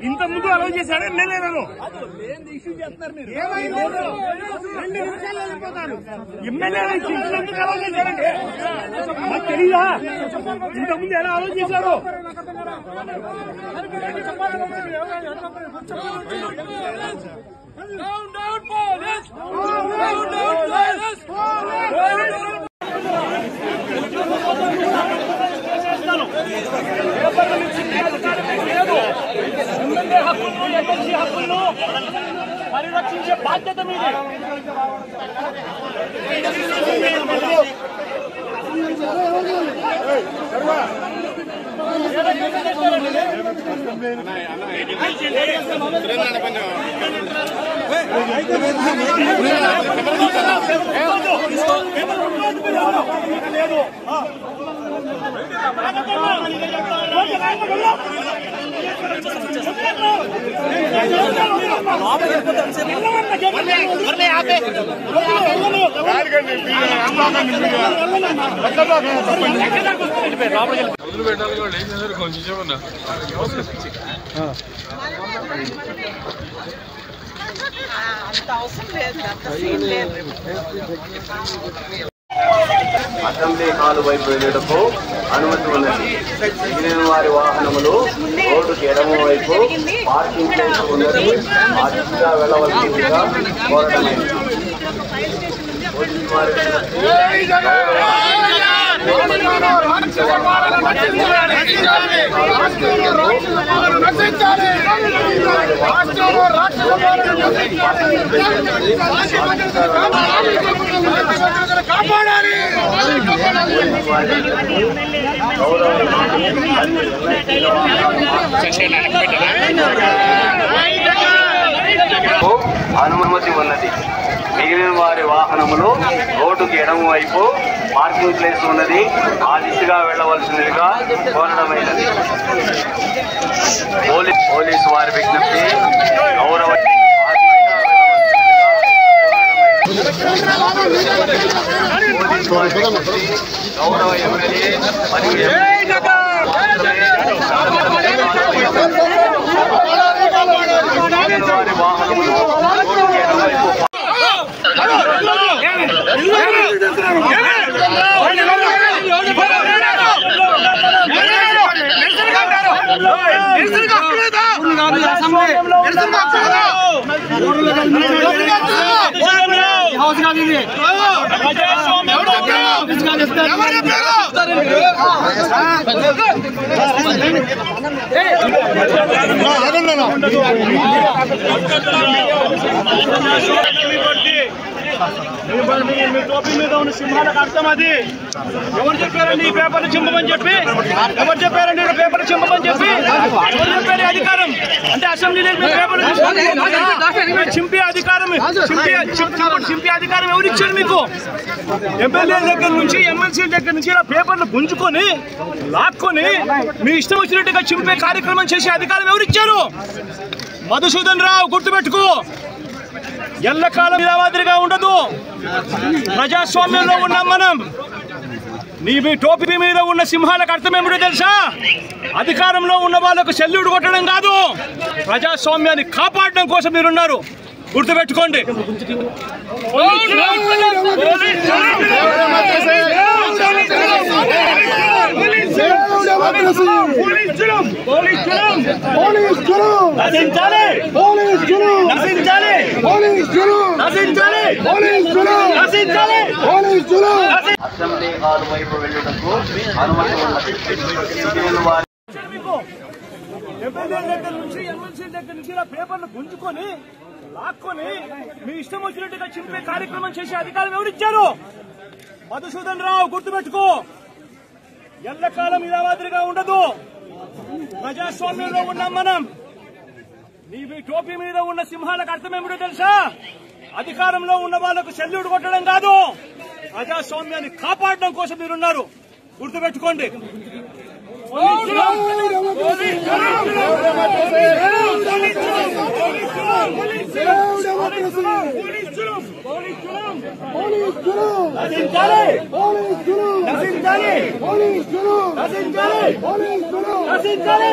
ఇంత ముందు అలౌ చేశాడు ఎమ్మెల్యేలను ఎమ్మెల్యేలు ఎందుకు అలౌ చేశారండి మాకు తెలీదా ఇంత ముందు ఎలా అలౌ చేశారు హక్కులను పరిరక్షించే బాధ్యత మీది. అసెంబ్లీ హాల్ వైపు వెళ్ళటకు అనుమతి ఉన్నది. మిగిలిన వారి వాహనములు రోడ్డుకి ఎడమ వైపు పార్కింగ్ ప్లేస్ ఉన్నది. ఆ దిశగా వెళ్ళవలసిందిగా కోరడమైంది. అనుమతి ఉన్నది. మిగిలిన వారి వాహనములు రోడ్డుకి ఎడమ వైపు పార్కింగ్ ప్లేస్ ఉన్నది. ఆ దిశగా వెళ్ళవలసిందిగా కోరడమైనది. పోలీసు వారి విజ్ఞప్తి గౌరవ ఎమ్మెల్యే మరియు వారి వాహనములు రోడ్డుకి ఎడమ వైపు మీ టోపీ మీద ఉన్న సింహాలకు అర్థం అది. ఎవరు చెప్పారండి ఈ పేపర్లు చింపమని చెప్పి? ఎవరు చెప్పారండి పేపర్లు చింపమని చెప్పి? ఎవరు చెప్పారు అధికారం? అంటే అసెంబ్లీలో పేపర్లు చింపే అధికారం చింపే అధికారం ఎవరు ఇచ్చారు మీకు? ఎమ్మెల్యే దగ్గర నుంచి ఎమ్మెల్సీ దగ్గర నుంచి ఇలా పేపర్లు గుంజుకొని లాక్కొని మీ ఇష్టం వచ్చినట్టుగా చింపే కార్యక్రమం చేసే అధికారం ఎవరు ఇచ్చారు? మధుసూదన్ రావు గుర్తుపెట్టుకో, ఎల్లకాలం ఇలా మాదిరిగా ఉండదు. ప్రజాస్వామ్యంలో ఉన్నాం మనం. మీ టోపీ మీద ఉన్న సింహాలకు అర్థం ఏమిటో తెలుసా? అధికారంలో ఉన్న వాళ్ళకు సెల్యూట్ కొట్టడం కాదు, ప్రజాస్వామ్యాన్ని కాపాడడం కోసం మీరున్నారు. గుర్తుపెట్టుకోండి. అసెంబ్లీ హాల్ వైపు వెళ్ళటకు అనుమతి ఉన్నది. ఎమ్మెల్యే దగ్గర నుంచి ఎమ్మెల్సీ దగ్గర నుంచి ఇలా పేపర్లు గుంజుకొని లాక్కొని మీ ఇష్టం వచ్చినట్టుగా చింపే కార్యక్రమం చేసే అధికారం ఎవరిచ్చారు? మధుసూదన్ రావు గుర్తుపెట్టుకో, ఎల్లకాలం ఇలా మాదిరిగా ఉండదు. ప్రజాస్వామ్యంలో ఉన్నాం మనం. మీ టోపీ మీద ఉన్న సింహాలకు అర్థం ఏమిటో తెలుసా? అధికారంలో ఉన్న వాళ్ళకు సెల్యూట్ కొట్టడం కాదు, ప్రజాస్వామ్యాన్ని కాపాడడం కోసం మీరున్నారు. గుర్తుపెట్టుకోండి. నశించాలి నశించాలి నశించాలి నశించాలి